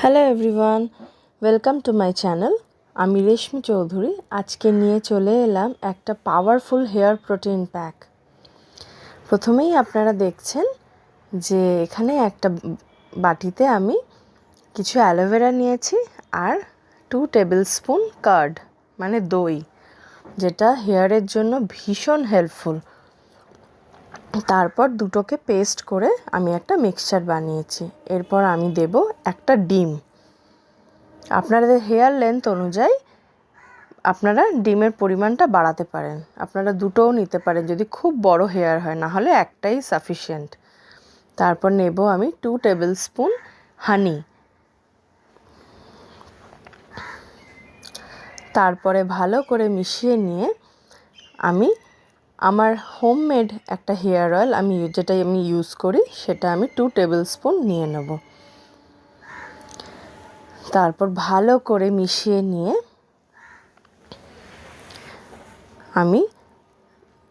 Hello everyone, welcome to my channel. আমি রেশমি চৌধুরী। আজকে নিয়ে চলে এলাম একটা পাওয়ারফুল হেয়ার প্রোটিন প্যাক। প্রথমেই আপনারা দেখছেন যে এখানে একটা বাটিতে আমি কিছু অ্যালোভেরা নিয়েছি আর 2 টেবিল স্পুন কার্ড মানে দই, যেটা হেয়ারের জন্য ভীষণ হেল্পফুল। তারপর দুটোকে পেস্ট করে আমি একটা মিক্সচার বানিয়েছি। এরপর আমি দেব একটা ডিম। আপনাদের হেয়ার লেন্থ অনুযায়ী আপনারা ডিমের পরিমাণটা বাড়াতে পারেন, আপনারা দুটোও নিতে পারেন যদি খুব বড় হেয়ার হয়, না হলে একটাই সাফিশিয়েন্ট। তারপর নেব আমি 2 টেবিল স্পুন হানি। তারপরে ভালো করে মিশিয়ে নিয়ে আমি আমার হোমমেড একটা হেয়ার অয়েল যেটা আমি ইউজ করি সেটা আমি 2 টেবিল স্পুন নিয়ে নেব। তারপর ভালো করে মিশিয়ে নিয়ে আমি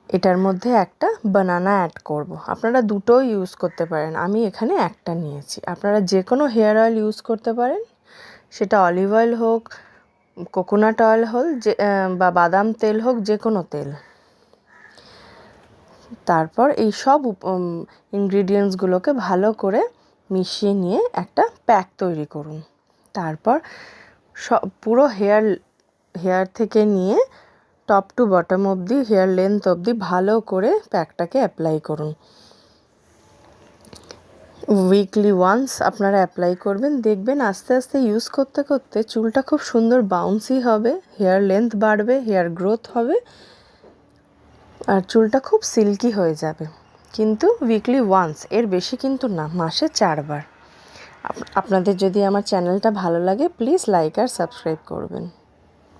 এটার মধ্যে একটা বানানা অ্যাড করব। আপনারা দুটোও ইউজ করতে পারেন, আমি এখানে একটা নিয়েছি। আপনারা যে কোনো হেয়ার অয়েল ইউজ করতে পারেন, সেটা অলিভ অয়েল হোক, কোকোনাট অয়েল হোক, বা বাদাম তেল হোক, যে কোনো তেল। তারপর এই সব ইনগ্রিডিয়েন্টসগুলোকে ভালো করে মিশিয়ে নিয়ে একটা প্যাক তৈরি করুন। তারপর পুরো হেয়ার থেকে নিয়ে টপ টু বটম অবধি, হেয়ার লেন্থ অবধি ভালো করে প্যাকটাকে অ্যাপ্লাই করুন। উইকলি ওয়ান্স আপনারা অ্যাপ্লাই করবেন, দেখবেন আস্তে আস্তে ইউজ করতে করতে চুলটা খুব সুন্দর বাউন্সি হবে, হেয়ার লেন্থ বাড়বে, হেয়ার গ্রোথ হবে আর চুলটা খুব সিল্কি হয়ে যাবে। কিন্তু উইকলি ওয়ান্স, এর বেশি কিন্তু না, মাসে 4 বার। আপনাদের যদি আমার চ্যানেলটা ভালো লাগে প্লিজ লাইক আর সাবস্ক্রাইব করবেন।